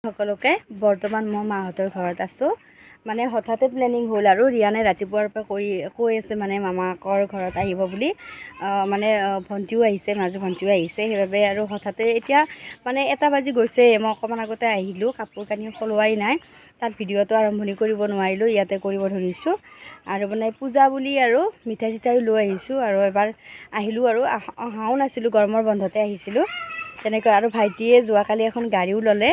সকলোকে বৰ্তমান মই মাহঁতৰ ঘৰত আছোঁ মানে হঠাতে প্লেনিং হ'ল আৰু ৰিয়ানে ৰাতিপুৱাৰ পৰা কৈ আছে মানে মামাকৰ ঘৰত আহিব বুলি মানে ভণ্টিও আহিছে মাজু ভণ্টিও আহিছে সেইবাবে আৰু হঠাতে এতিয়া মানে 1 বাজি গৈছে মই অকণমান আগতে আহিলোঁ কাপোৰ কানি সলোৱাই নাই তাত ভিডিঅ'টো আৰম্ভণি কৰিব নোৱাৰিলোঁ ইয়াতে কৰিব ধৰিছোঁ আৰু মানে পূজা বুলি আৰু মিঠাই চিঠাই লৈ আহিছোঁ আৰু এবাৰ আহিলোঁ আৰু অহাও নাছিলোঁ গৰমৰ বন্ধতে আহিছিলোঁ তেনেকৈ আৰু ভাইটিয়ে যোৱাকালি এখন গাড়ীও ল'লে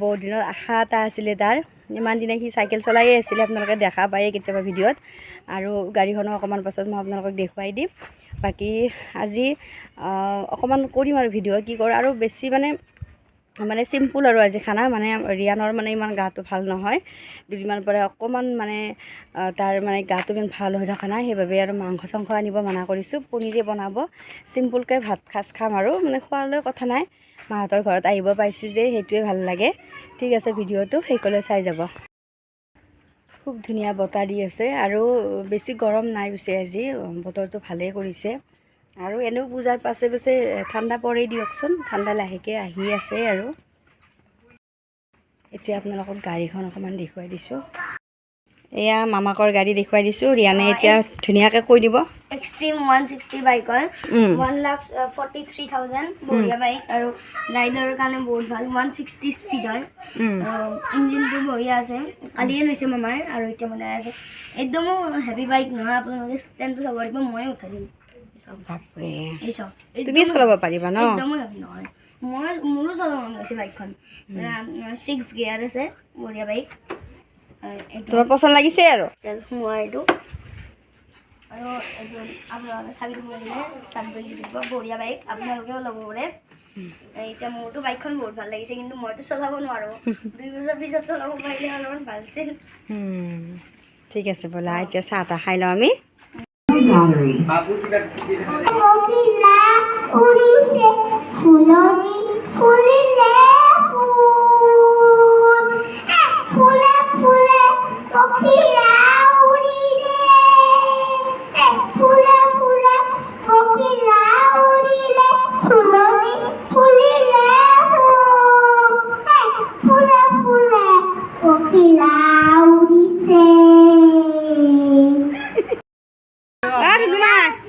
বহুত দিনৰ আশা এটা আছিলে তাৰ ইমান দিনে সি চাইকেল চলাইয়ে আছিলে আপোনালোকে দেখা পায়ে কেতিয়াবা ভিডিঅ'ত আৰু গাড়ীখনো অকণমান পাছত মই আপোনালোকক দেখুৱাই দিম বাকী আজি অকণমান কৰিম আৰু ভিডিঅ' কি কৰোঁ আৰু বেছি মানে চিম্পুল আৰু আজি খানা মানে ৰিয়ানৰ মানে ইমান গাটো ভাল নহয় দুদিনমান পৰা অকণমান মানে তাৰ মানে গাটো ইমান ভাল হৈ থকা নাই সেইবাবে আৰু মাংস চাংস আনিব মানা কৰিছোঁ পনীৰে বনাব চিম্পুলকৈ ভাত সাজ খাম আৰু মানে খোৱালৈ কথা নাই মাহঁতৰ ঘৰত আহিব পাইছোঁ যে সেইটোৱে ভাল লাগে ঠিক আছে ভিডিঅ'টো শেষলৈ চাই যাব খুব ধুনীয়া বতাহ দি আছে আৰু বেছি গৰম নাই পিছে আজি বতৰটো ভালেই কৰিছে আৰু এনেও পূজাৰ পাছে পাছে ঠাণ্ডা পৰেই দিয়কচোন ঠাণ্ডা লাহেকৈ আহি আছে আৰু এতিয়া আপোনালোকক গাড়ীখন অকণমান দেখুৱাই দিছোঁ এয়া মামাকৰ গাড়ী দেখুৱাই দিছোঁ ৰিয়ানে এতিয়া ধুনীয়াকৈ কৈ দিব এক্সট্ৰিম 160 বাইকৰ 1,43,000 বঢ়িয়া বাইক আৰু ৰাইডাৰৰ কাৰণে বহুত ভাল 160 স্পীডৰ ইঞ্জিনটো বঢ়িয়া আছে কালিয়ে লৈছে মামাই আৰু এতিয়া বনাই আছে একদম হেভি বাইক নহয় আপোনালোকে ষ্টেণ্ডটো চাব পাৰিব ময়ে উঠাই দিম বাপৰে এই চাওক তুমি চলাব পাৰিবা ন একদম হেভি নহয় মোৰো চলাব মন গৈছে বাইকখন 6 গিয়াৰ আছে বঢ়িয়া বাইক তোমাৰ পচন্দ লাগিছে আৰু মই এইটো আৰু এজন আপোনালোকে চাবিটো কৰিলে ষ্টাৰ্ট কৰি দিব বঢ়িয়া বাইক আপোনালোকেও ল'ব পাৰে এতিয়া মোৰতো বাইকখন বহুত ভাল লাগিছে কিন্তু মইতো চলাব নোৱাৰোঁ 2 বছৰ পিছত চলাব পাৰিলে অলপমান ভাল আছিল ঠিক আছে ব'লা এতিয়া চাহ তাহ খাই লওঁ আমি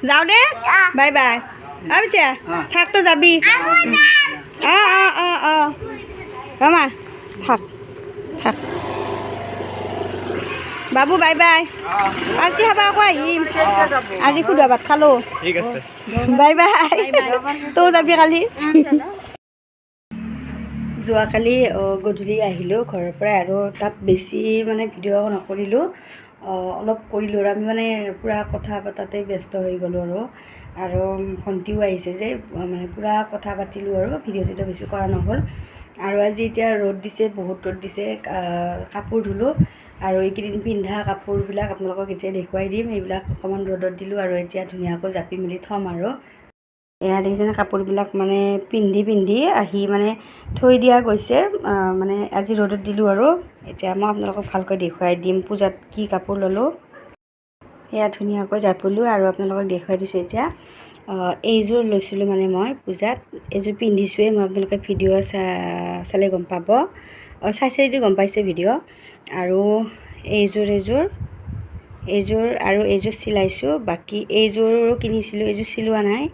যাওঁ দে বাই বাই আচ্ছা থাক তো যাবি মামা থাক থাক বাবু বাই বাই পাৰ্টি খাব আকৌ আহিম আজি সুধা ভাত খালোঁ ঠিক আছে বাই বাই তই যাবি কালি যোৱাকালি গধূলি আহিলোঁ ঘৰৰ পৰা আৰু তাত বেছি মানে ভিডিঅ' নকৰিলোঁ অলপ কৰিলোঁ আৰু আমি মানে পূৰা কথা পতাতে ব্যস্ত হৈ গ'লোঁ আৰু ভণ্টিও আহিছে যে মানে পূৰা কথা পাতিলোঁ আৰু ভিডিঅ' চিডিঅ' বেছি কৰা নহ'ল আৰু আজি এতিয়া ৰ'দ দিছে বহুত ৰ'দ দিছে কাপোৰ ধুলোঁ আৰু এইকেইদিন পিন্ধা কাপোৰবিলাক আপোনালোকক এতিয়া দেখুৱাই দিম এইবিলাক অকণমান ৰ'দত দিলোঁ আৰু এতিয়া ধুনীয়াকৈ জাপি মেলি থ'ম আৰু এয়া দেখিছেনে কাপোৰবিলাক মানে পিন্ধি আহি মানে থৈ দিয়া গৈছে মানে আজি ৰ'দত দিলোঁ আৰু এতিয়া মই আপোনালোকক ভালকৈ দেখুৱাই দিম পূজাত কি কাপোৰ ল'লোঁ এয়া ধুনীয়াকৈ জাপিলোঁ আৰু আপোনালোকক দেখুৱাই দিছোঁ এতিয়া এইযোৰ লৈছিলোঁ মানে মই পূজাত এইযোৰ পিন্ধিছোঁৱেই মই আপোনালোকে ভিডিঅ' চালে গম পাব চাইছে যদি গম পাইছে ভিডিঅ' আৰু এইযোৰ আৰু এইযোৰ চিলাইছোঁ বাকী এইযোৰো কিনিছিলোঁ এইযোৰ চিলোৱা নাই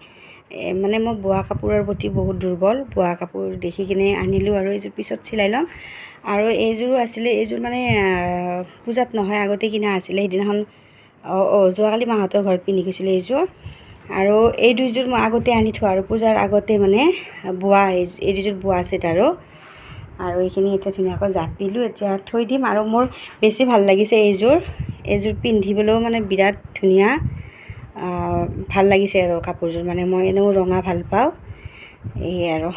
মানে মই বোৱা কাপোৰৰ প্ৰতি বহুত দুৰ্বল বোৱা কাপোৰ দেখি কিনে আনিলোঁ আৰু এইযোৰ পিছত চিলাই ল'ম আৰু এইযোৰো আছিলে এইযোৰ মানে পূজাত নহয় আগতে কিনা আছিলে সেইদিনাখন যোৱাকালি মাহঁতৰ ঘৰত পিন্ধি গৈছিলোঁ এইযোৰ আৰু এই দুইযোৰ মই আগতে আনি থোৱা আৰু পূজাৰ আগতে মানে বোৱা এই দুযোৰ বোৱা ছেট আৰু এইখিনি এতিয়া ধুনীয়াকৈ জাপিলোঁ এতিয়া থৈ দিম আৰু মোৰ বেছি ভাল লাগিছে এইযোৰ পিন্ধিবলৈও মানে বিৰাট ধুনীয়া ভাল লাগিছে আৰু কাপোৰযোৰ মানে মই এনেও ৰঙা ভাল পাওঁ এই আৰু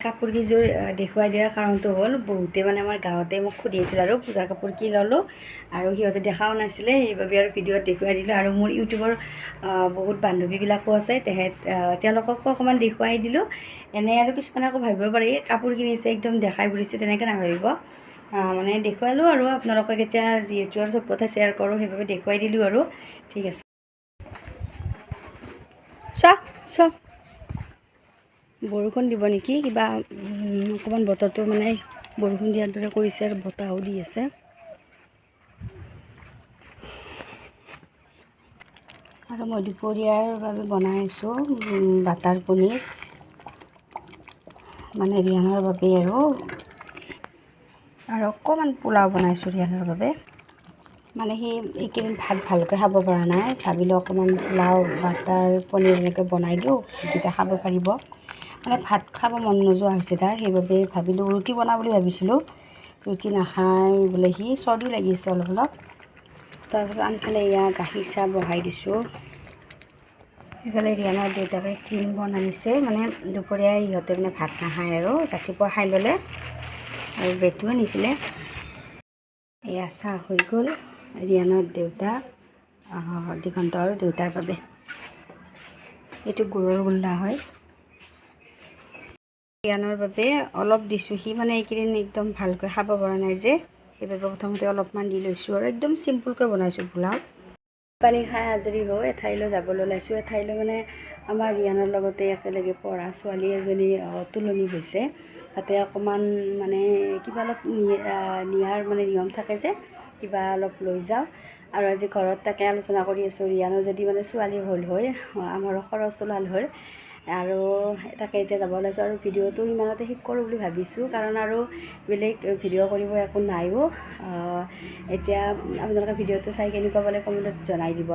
কাপোৰকেইযোৰ দেখুৱাই দিয়াৰ কাৰণটো হ'ল বহুতে মানে আমাৰ গাঁৱতে মোক সুধি আছিল আৰু পূজাৰ কাপোৰ কি ল'লোঁ আৰু সিহঁতে দেখাও নাছিলে সেইবাবে আৰু ভিডিঅ'ত দেখুৱাই দিলোঁ আৰু মোৰ ইউটিউবৰ বহুত বান্ধৱীবিলাকো আছে তেওঁলোককো অকণমান দেখুৱাই দিলোঁ এনে আৰু কিছুমানে আকৌ ভাবিব পাৰি কাপোৰ কিনিছে একদম দেখাই ফুৰিছে তেনেকৈ নাভাবিব মানে দেখুৱালোঁ আৰু আপোনালোকক এতিয়া যিহেতু আৰু চব কথা শ্বেয়াৰ কৰোঁ সেইবাবে দেখুৱাই দিলোঁ আৰু ঠিক আছে চোৱা বৰষুণ দিব নেকি, কিবা অকণমান বতৰটো মানে বৰষুণ দিয়াৰ দৰে কৰিছে আৰু বতাহো দি আছে। আৰু মই দুপৰীয়াৰ বাবে বনাই আছোঁ বাটাৰ পনীৰ, মানে ৰিয়ানৰ বাবে আৰু অকণমান পোলাও বনাইছোঁ ৰিয়ানৰ বাবে। মানে সি এইকেইদিন ভাত ভালকৈ খাব পৰা নাই, ভাবিলোঁ অকণমান পোলাও বাটাৰ পনীৰ এনেকৈ বনাই দিওঁ, তেতিয়া খাব পাৰিব। মানে ভাত খাব মন নোযোৱা হৈছে তাৰ, সেইবাবে ভাবিলোঁ ৰুটি বনাওঁ বুলি ভাবিছিলোঁ। ৰুটি নাখায় বোলে, সি চৰ্দিও লাগি আছে অলপ অলপ। তাৰপিছত আনফালে এয়া গাখীৰ চাহ বহাই দিছোঁ। এইফালে ৰিয়ানৰ দেউতাকে ক্ৰীম বন আনিছে, মানে দুপৰীয়া ইহঁতে মানে ভাত নাখায় আৰু ৰাতিপুৱা খাই ল'লে, আৰু ব্ৰেডটো আনিছিলে। এয়া চাহ হৈ গ'ল ৰিয়ানৰ দেউতা দিগন্তৰ দেউতাৰ বাবে। এইটো গুৰৰ গোল্লা হয়। ৰিয়ানৰ বাবে অলপ দিছোঁ, সি মানে এইকেইদিন একদম ভালকৈ খাব পৰা নাই যে, সেইবাবে প্ৰথমতে অলপমান দি লৈছোঁ আৰু একদম চিম্পুলকৈ বনাইছোঁ পোলাও। পানী খাই আজৰি হৈ এঠাইলৈ যাবলৈ ওলাইছোঁ। এঠাইলৈ মানে আমাৰ ৰিয়ানৰ লগতে একেলগে পঢ়া ছোৱালী এজনী তুলনি হৈছে, তাতে অকণমান মানে কিবা অলপ নিয়াৰ মানে নিয়ম থাকে যে, কিবা অলপ লৈ যাওঁ। আৰু আজি ঘৰত তাকে আলোচনা কৰি আছোঁ, ৰিয়ানৰ যদি মানে ছোৱালী হ'ল হয়, আমাৰো খৰচ ওলাল হয়। আৰু তাকে এতিয়া যাব ওলাইছোঁ, আৰু ভিডিঅ'টো ইমানতে শেষ কৰোঁ বুলি ভাবিছোঁ, কাৰণ আৰু বেলেগ ভিডিঅ' কৰিব একো নাইও। এতিয়া আপোনালোকে ভিডিঅ'টো চাই কেনেকুৱা পালে কমেণ্টত জনাই দিব।